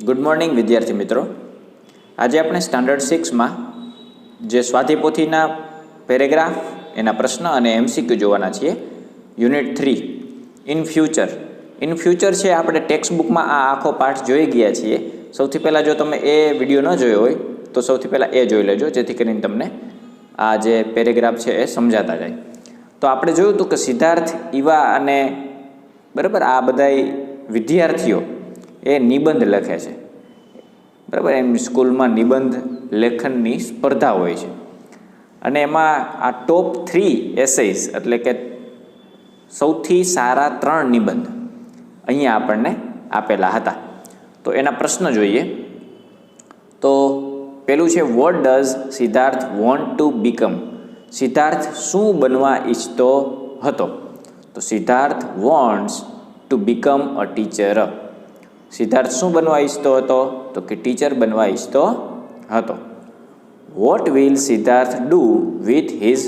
Good morning વિદ્યાર્થી મિત્રો. આજે આપણે સ્ટાન્ડર્ડ 6માં જે સ્વાધ્યાયપોથીના પેરેગ્રાફ, એના પ્રશ્ન અને MCQ જોવાના છીએ. Unit 3 in future. In future છે આપણે ટેક્સ્ટ બુકમાં આ આખો પાઠ જોઈ ગયા છીએ. સૌથી પહેલાં જો તમે એ વિડીયો ન જોયો હોય તો સૌથી પહેલાં એ જોઈ લેજો, જેથી કરીને તમને આ જે પેરેગ્રાફ છે એ સમજાતા જાય. તો આપણે જોયું હતું કે સિદ્ધાર્થ, ઈવા અને બરાબર આ બધા વિદ્યાર્થીઓ એ નિબંધ લખે છે. બરાબર, એમની સ્કૂલમાં નિબંધ લેખનની સ્પર્ધા હોય છે અને એમાં આ ટોપ 3 એસેસ એટલે કે સૌથી સારા 3 નિબંધ અહીંયા આપણને આપેલા હતા. તો એના પ્રશ્ન જોઈએ. તો પેલું છે, vote does Siddharth want to become? Siddharth શું બનવા ઈચ્છતો હતો? તો Siddharth wants to become a teacher. Siddharth શું બનવા ઈચ્છતો હતો? તો કે ટીચર બનવા ઈચ્છતો હતો. What will Siddharth do with his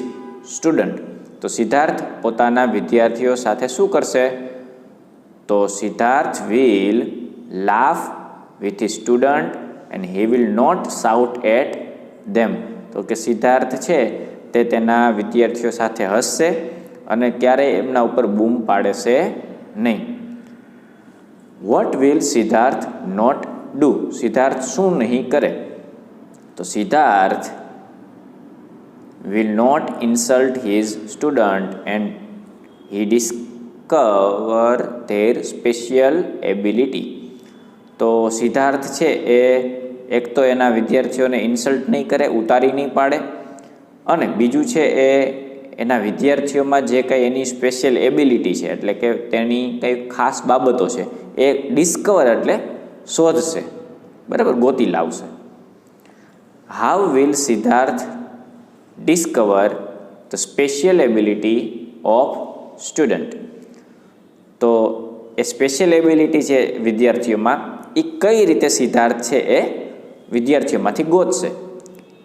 student? તો સિદ્ધાર્થ પોતાના વિદ્યાર્થીઓ સાથે શું કરશે? તો Siddharth will laugh with his student and he will not shout at them. તો કે સિદ્ધાર્થ છે તે તેના વિદ્યાર્થીઓ સાથે હસશે અને ક્યારેય એમના ઉપર બૂમ પાડશે નહીં. What will Siddharth not do? Siddharth શું નહીં કરે? તો Siddharth will not insult his student and he discover their special ability. તો સિદ્ધાર્થ છે એ એક તો એના વિદ્યાર્થીઓને ઇન્સલ્ટ નહીં કરે, ઉતારી નહીં પાડે, અને બીજું છે એ એના વિદ્યાર્થીઓમાં જે કંઈ એની સ્પેશિયલ એબિલિટી છે એટલે કે તેની કંઈ ખાસ બાબતો છે એ ડિસ્કવર એટલે શોધશે, બરાબર, ગોતી લાવશે. How will Siddharth discover the special ability of student? તો એ સ્પેશિયલ એબિલિટી છે વિદ્યાર્થીઓમાં, એ કઈ રીતે સિદ્ધાર્થ છે એ વિદ્યાર્થીઓમાંથી ગોતશે?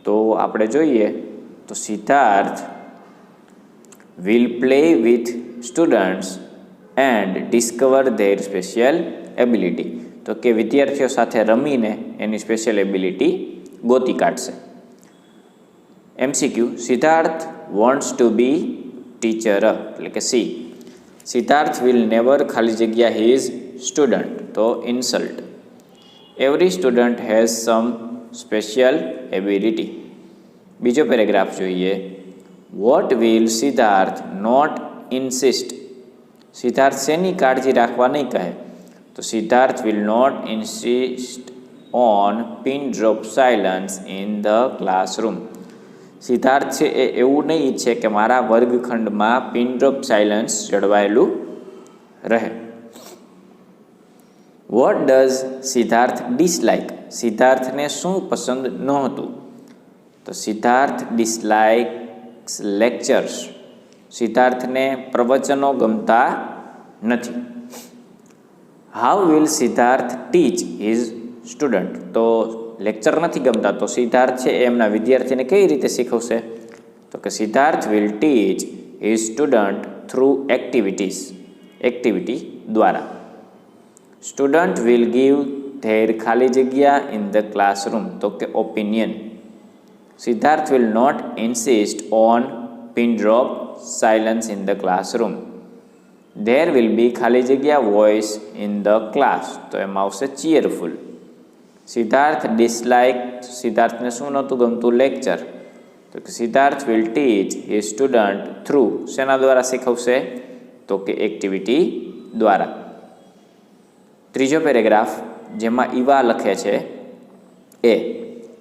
તો આપણે જોઈએ તો Siddharth will play with students and discover their special ability. તો કે વિદ્યાર્થીઓ સાથે રમીને એની સ્પેશિયલ એબિલિટી ગોતી કાઢશે. MCQ, Siddharth wants to be teacher એટલે કે સી. સિદ્ધાર્થ વિલ નેવર ખાલી જગ્યા હિઝ સ્ટુડન્ટ, તો insult. Every student has some special ability. બીજો પેરેગ્રાફ જોઈએ. What will Siddharth not insist? Siddharth શેની કાળજી રાખવા નહીં કહે? તો Siddharth will not insist on pin drop silence in the classroom. Siddharth છે એ એવું નહીં ઈચ્છે કે મારા વર્ગખંડમાં પિન ડ્રોપ સાયલન્સ જળવાયેલું રહે. What does Siddharth dislike? સિદ્ધાર્થને શું પસંદ નહોતું? તો સિદ્ધાર્થ ડિસલાઇક લેક્ચર્સ. સિદ્ધાર્થને પ્રવચનો ગમતા નથી. How will Siddharth teach his student? તો લેક્ચર નથી ગમતા, તો સિદ્ધાર્થ છે એમના વિદ્યાર્થીને કઈ રીતે શીખવશે? તો કે Siddharth will teach his student through activity દ્વારા. સ્ટુડન્ટ વિલ ગીવ ધેર ખાલી જગ્યા ઇન ધ ક્લાસરૂમ, તો કે opinion. Siddharth will not insist on pin drop silence in the classroom. There will be ખાલી જગ્યા વોઇસ ઇન ધ ક્લાસ, તો એમાં આવશે ચીયરફુલ. સિદ્ધાર્થ ડિસલાઇક, સિદ્ધાર્થને શું નહોતું ગમતું? લેક્ચર. તો કે Siddharth will teach his student through, શેના દ્વારા શીખવશે? તો કે એક્ટિવિટી દ્વારા. ત્રીજો પેરેગ્રાફ જેમાં ઈવા લખે છે એ,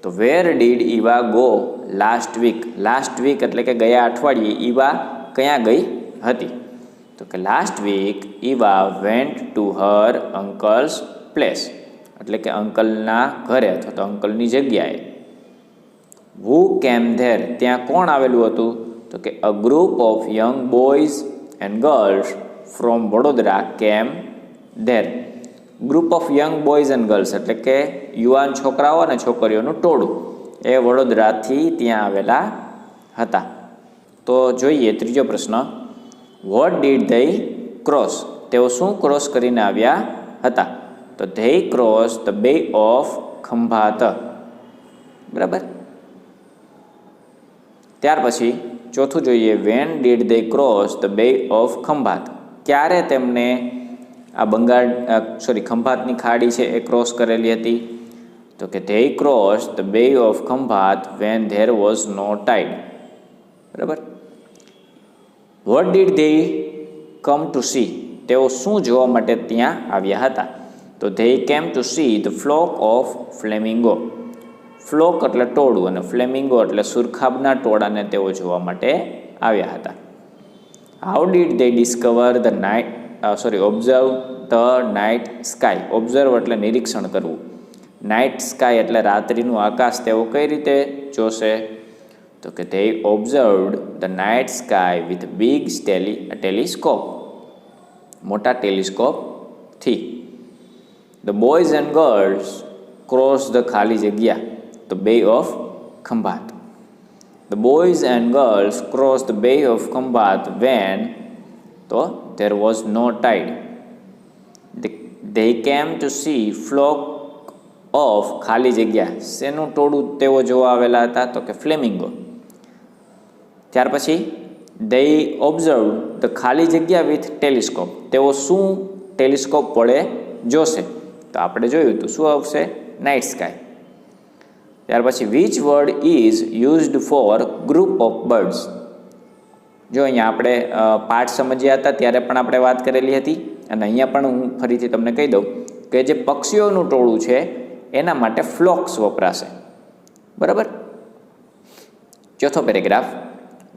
તો where did Eva go last week? Last week એટલે કે ગયા અઠવાડિયે ઈવા ક્યાં ગઈ હતી? તો કે last week Eva went to her uncle's place, એટલે કે અંકલના ઘરે અથવા તો અંકલની જગ્યાએ. હુ કેમ ધેર? ત્યાં કોણ આવેલું હતું? તો કે a group of young boys and girls from Vadodara came there. Group of young boys and girls એટલે કે યુવાન છોકરાઓ અને છોકરીઓનું ટોળું એ વડોદરાથી ત્યાં આવેલા હતા. તો જોઈએ ત્રીજો પ્રશ્ન. What did they cross? તેઓ શું ક્રોસ કરીને આવ્યા હતા? તો they crossed the bay of Khambhat. બરાબર. ત્યાર પછી ચોથું જોઈએ, when did they cross the bay of Khambhat? ક્યારે તેમને આ ખંભાતની ખાડી છે એ ક્રોસ કરેલી હતી? તો કે they crossed the bay of Khambhat when there was no tide. બરાબર. what did they come to see? તેઓ શું જોવા માટે ત્યાં આવ્યા હતા? તો they came to see the flock of flamingo. Flock એટલે ટોળું અને ફ્લેમિંગો એટલે સુરખાબના ટોળાને તેઓ જોવા માટે આવ્યા હતા. how did they discover the observe the night sky? Observe એટલે નિરીક્ષણ કરવું. નાઇટ સ્કાય એટલે રાત્રિનું આકાશ તેઓ કઈ રીતે જોશે? તો કે they observed the night sky with big telescope. મોટા ટેલિસ્કોપથી. the boys and girls crossed the ખાલી જગ્યા, the bay of Khambhat. the boys and girls crossed the bay of Khambhat when there was no tide. they came to see flock of ખાલી જગ્યા. શેનું ટોળું તેઓ જોવા આવેલા હતા? તો કે ફ્લેમિંગો. ત્યાર પછી they observed the ખાલી જગ્યા with telescope. તેઓ શું ટેલિસ્કોપ વડે જોશે? તો આપણે જોયું હતું શું આવશે? Night sky. ત્યાર પછી which word is used for group of birds? જો અહીંયા આપણે પાઠ સમજ્યા હતા ત્યારે પણ આપણે વાત કરેલી હતી અને અહીંયા પણ હું ફરીથી તમને કહી દઉં કે જે પક્ષીઓનું ટોળું છે એના માટે ફ્લોક્સ વપરાશે. બરાબર. ચોથો paragraph,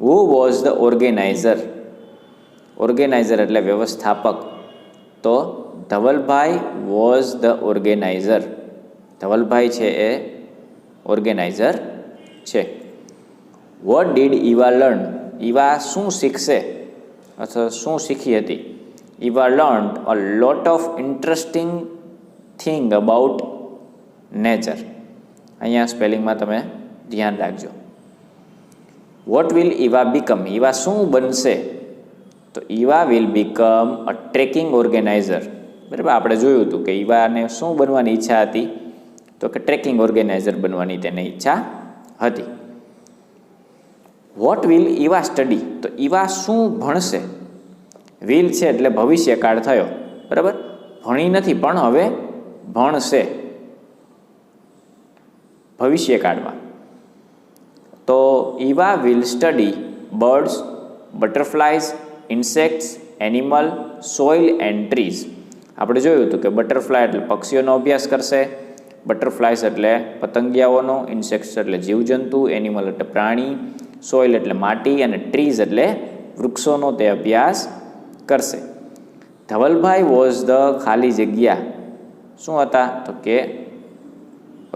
who was the organizer? Organiser એટલે વ્યવસ્થાપક. તો Dhavalbhai was the organiser. Dhavalbhai છે એ ઓર્ગેનાઇઝર છે. What did Eva learn? Eva શું શીખશે અથવા શું શીખી હતી? Eva learn a lot of interesting thing about nature. અહીંયા સ્પેલિંગમાં તમે ધ્યાન રાખજો. What will Eva become? Eva શું બનશે? તો Eva will become a trekking organiser. બરાબર. આપણે જોયું હતું કે ઈવાને શું બનવાની ઈચ્છા હતી? તો કે ટ્રેકિંગ ઓર્ગેનાઇઝર બનવાની તેને ઈચ્છા હતી. Vote will Eva study? તો ઈવા શું ભણશે? વિલ છે એટલે ભવિષ્યકાળ થયો. બરાબર. ભણી નથી પણ હવે ભણશે ભવિષ્યકાળમાં. તો Eva will study birds, butterflies, insects, animal, soil and trees. આપણે જોયું હતું કે બટરફ્લાય એટલે પક્ષીઓનો અભ્યાસ કરશે, બટરફ્લાઇઝ એટલે પતંગિયાઓનો, ઇન્સેક્ટ્સ એટલે જીવજંતુ, એનિમલ એટલે પ્રાણી, સોઇલ એટલે માટી અને ટ્રીઝ એટલે વૃક્ષોનો તે અભ્યાસ કરશે. ધવલભાઈ વોઝ ધ ખાલી જગ્યા શું હતા? તો કે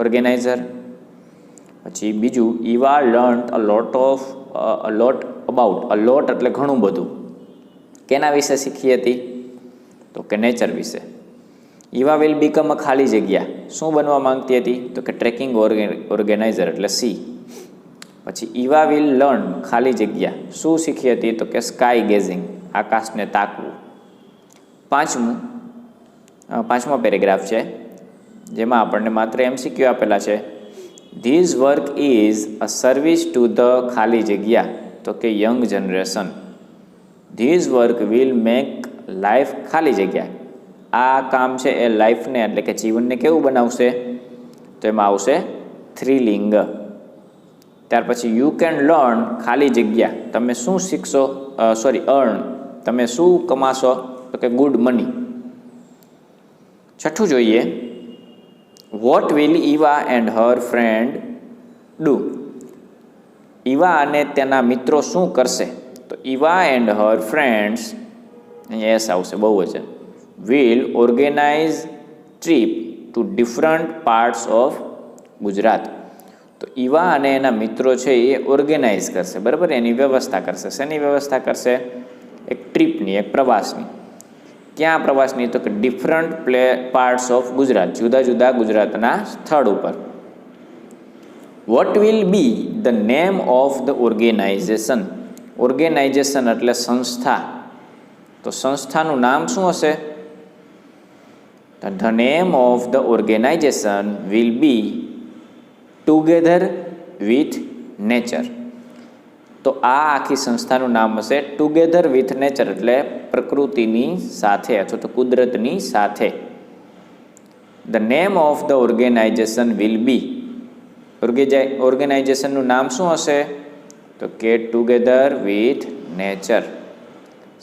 ઓર્ગેનાઇઝર. પછી બીજું, Eva learn a lot about. A lot એટલે ઘણું બધું. કેના વિશે શીખી હતી? તો કે નેચર વિશે. ઈવા વિલ બીકમ અ ખાલી જગ્યા શું બનવા માંગતી હતી? તો કે ટ્રેકિંગ ઓર્ગેનાઇઝર એટલે સી. પછી ઈવા વિલ લર્ન ખાલી જગ્યા શું શીખી હતી? તો કે સ્કાય ગેઝિંગ આકાશને તાકવું. પાંચમો પેરેગ્રાફ છે જેમાં આપણને માત્ર MCQ આપેલા છે. These work is a service to the ખાલી જગ્યા તો કે young generation. These work will make life ખાલી જગ્યા. આ કામ છે એ લાઈફને એટલે કે જીવનને કેવું બનાવશે? તો એમાં આવશે થ્રિલિંગ. ત્યાર પછી યુ કેન લર્ન ખાલી જગ્યા તમે શું શીખશો? અર્ન તમે શું કમાશો? તો કે ગુડ મની. છઠ્ઠું જોઈએ, what will Eva and her friend do? Eva અને તેના મિત્રો શું કરશે? તો ઈવા એન્ડ હર ફ્રેન્ડ્સ, અહીંયા એસ આવશે બહુવચન, will organise trip to different parts of Gujarat. તો ઈવા અને એના મિત્રો છે એ ઓર્ગેનાઇઝ કરશે. બરાબર. એની વ્યવસ્થા કરશે. શેની વ્યવસ્થા કરશે? એક ટ્રીપની, એક પ્રવાસની. ક્યાં પ્રવાસની? તો કે ડિફરન્ટ પાર્ટ્સ ઓફ ગુજરાત, જુદા જુદા ગુજરાતના સ્થળ ઉપર. What will be the name of the organisation? Organisation એટલે સંસ્થા. તો સંસ્થાનું નામ શું હશે? The name of the organization will be Together with Nature. તો આ આખી સંસ્થાનું નામ હશે ટુગેધર વિથ નેચર, એટલે પ્રકૃતિની સાથે અથવા તો કુદરતની સાથે. The name of the organisation will be, ઓર્ગેનાઇઝેશનનું નામ શું હશે? તો કે ટુગેધર વિથ નેચર.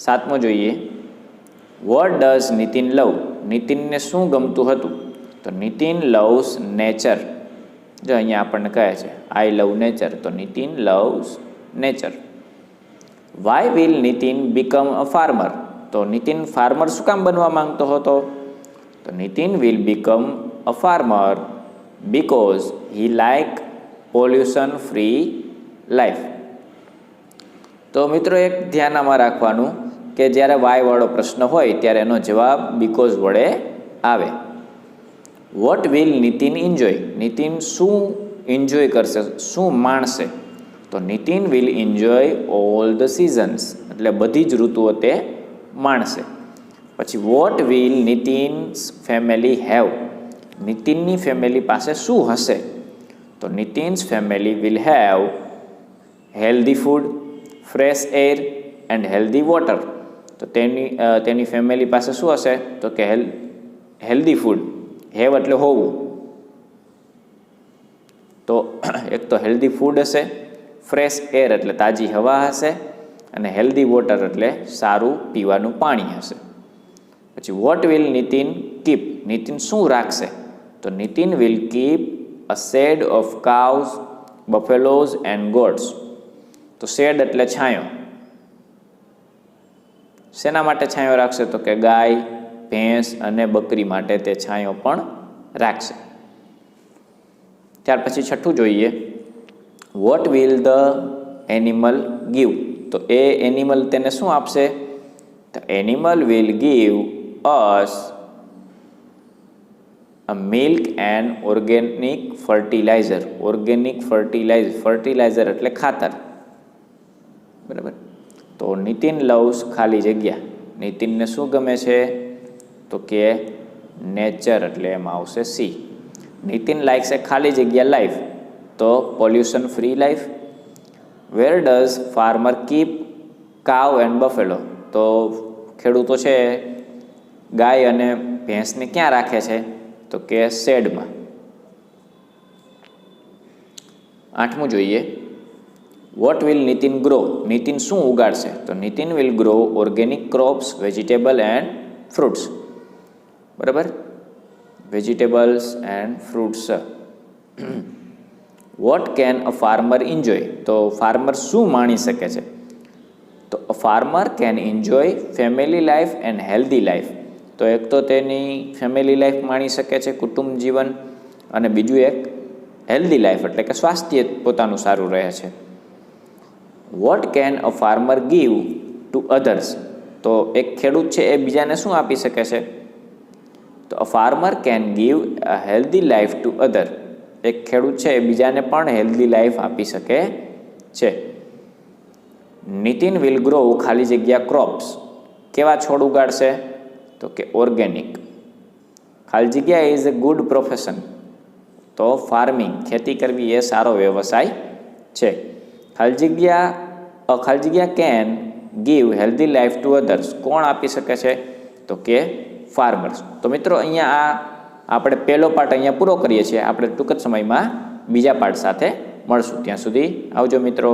7મો જોઈએ. What does Nitin love? નીતિનને શું ગમતું હતું? તો નીતિન લવ્સ નેચર. જો અહીંયા આપણને કહે છે આઈ લવ નેચર, તો Nitin loves nature. Why will Nitin become a farmer? તો નીતિન ફાર્મર શું કામ બનવા માંગતો હતો? તો Nitin will become a farmer because he like pollution free life. તો મિત્રો એક ધ્યાનમાં રાખવાનું કે જ્યારે વાયવાળો પ્રશ્ન હોય ત્યારે એનો જવાબ બીકોઝ વડે આવે. What will Nitin enjoy? Nitin શું એન્જોય કરશે, શું માણશે? તો Nitin will enjoy all the seasons, એટલે બધી જ ઋતુઓ તે માણશે. પછી what will Nitin's family have? નીતિનની ફેમિલી પાસે શું હશે? તો Nitin's family will have healthy food, fresh air and healthy water. તો તેની ફેમિલી પાસે શું હશે? તો કે હેલ્ધી ફૂડ. હેવ એટલે હોવું, તો એક તો હેલ્ધી ફૂડ હશે, ફ્રેશ એર એટલે તાજી હવા હશે, અને હેલ્ધી વોટર એટલે સારું પીવાનું પાણી હશે. પછી what will Nitin keep? Nitin શું રાખશે? તો Nitin will keep a shed of cows, buffaloes and goats. તો શેડ એટલે છાંયો. શેના માટે છાંયો રાખશે? તો કે ગાય, ભેંસ અને બકરી માટે તે છાંયો પણ રાખશે. ત્યાર પછી 6થું જોઈએ. What will the animal give? તો એ એનિમલ તેને શું આપશે? તો animal will give us a milk and organic fertiliser. Organic fertiliser એટલે ખાતર. બરાબર. તો નીતિન લવ્સ ખાલી જગ્યા. નીતિનને શું ગમે છે? તો કે નેચર, એટલે એમાં આવશે સી. નીતિન લાઇક્સ એ ખાલી જગ્યા લાઈફ, તો pollution free life. Where does farmer keep કાવ એન્ડ બફેલો? તો ખેડૂતો છે ગાય અને ભેંસને ક્યાં રાખે છે? તો કે શેડમાં. 8મું જોઈએ. What will Nitin grow? Nitin શું ઉગાડશે? તો Nitin will grow organic crops, vegetable and fruits. બરાબર, vegetables and fruits. What can a farmer enjoy? તો ફાર્મર શું માણી શકે છે? તો a farmer can enjoy family life and healthy life. તો એક તો તેની ફેમિલી લાઈફ માણી શકે છે, કુટુંબ જીવન, અને બીજું એક હેલ્ધી લાઈફ એટલે કે સ્વાસ્થ્ય પોતાનું સારું રહે છે. What can a farmer give to others? તો એક ખેડૂત છે એ બીજાને શું આપી શકે છે? તો a farmer can give a healthy life to other. એક ખેડૂત છે એ બીજાને પણ હેલ્ધી લાઈફ આપી શકે છે. નીતિન વિલ ગ્રો ખાલી જગ્યા ક્રોપ્સ. કેવા છોડ ઉગાડશે? તો કે ઓર્ગેનિક. ખાલી જગ્યા ઇઝ અ ગુડ પ્રોફેશન. તો ફાર્મિંગ, ખેતી કરવી એ સારો વ્યવસાય છે. ખાલી જગ્યા can give healthy life two others. કોણ આપી શકે છે? તો કે ફાર્મર્સ. તો મિત્રો અહીંયા આપણે પહેલો પાર્ટ અહીંયા પૂરો કરીએ છીએ. આપણે ટૂંક જ સમયમાં બીજા પાર્ટ સાથે મળશું. ત્યાં સુધી આવજો મિત્રો.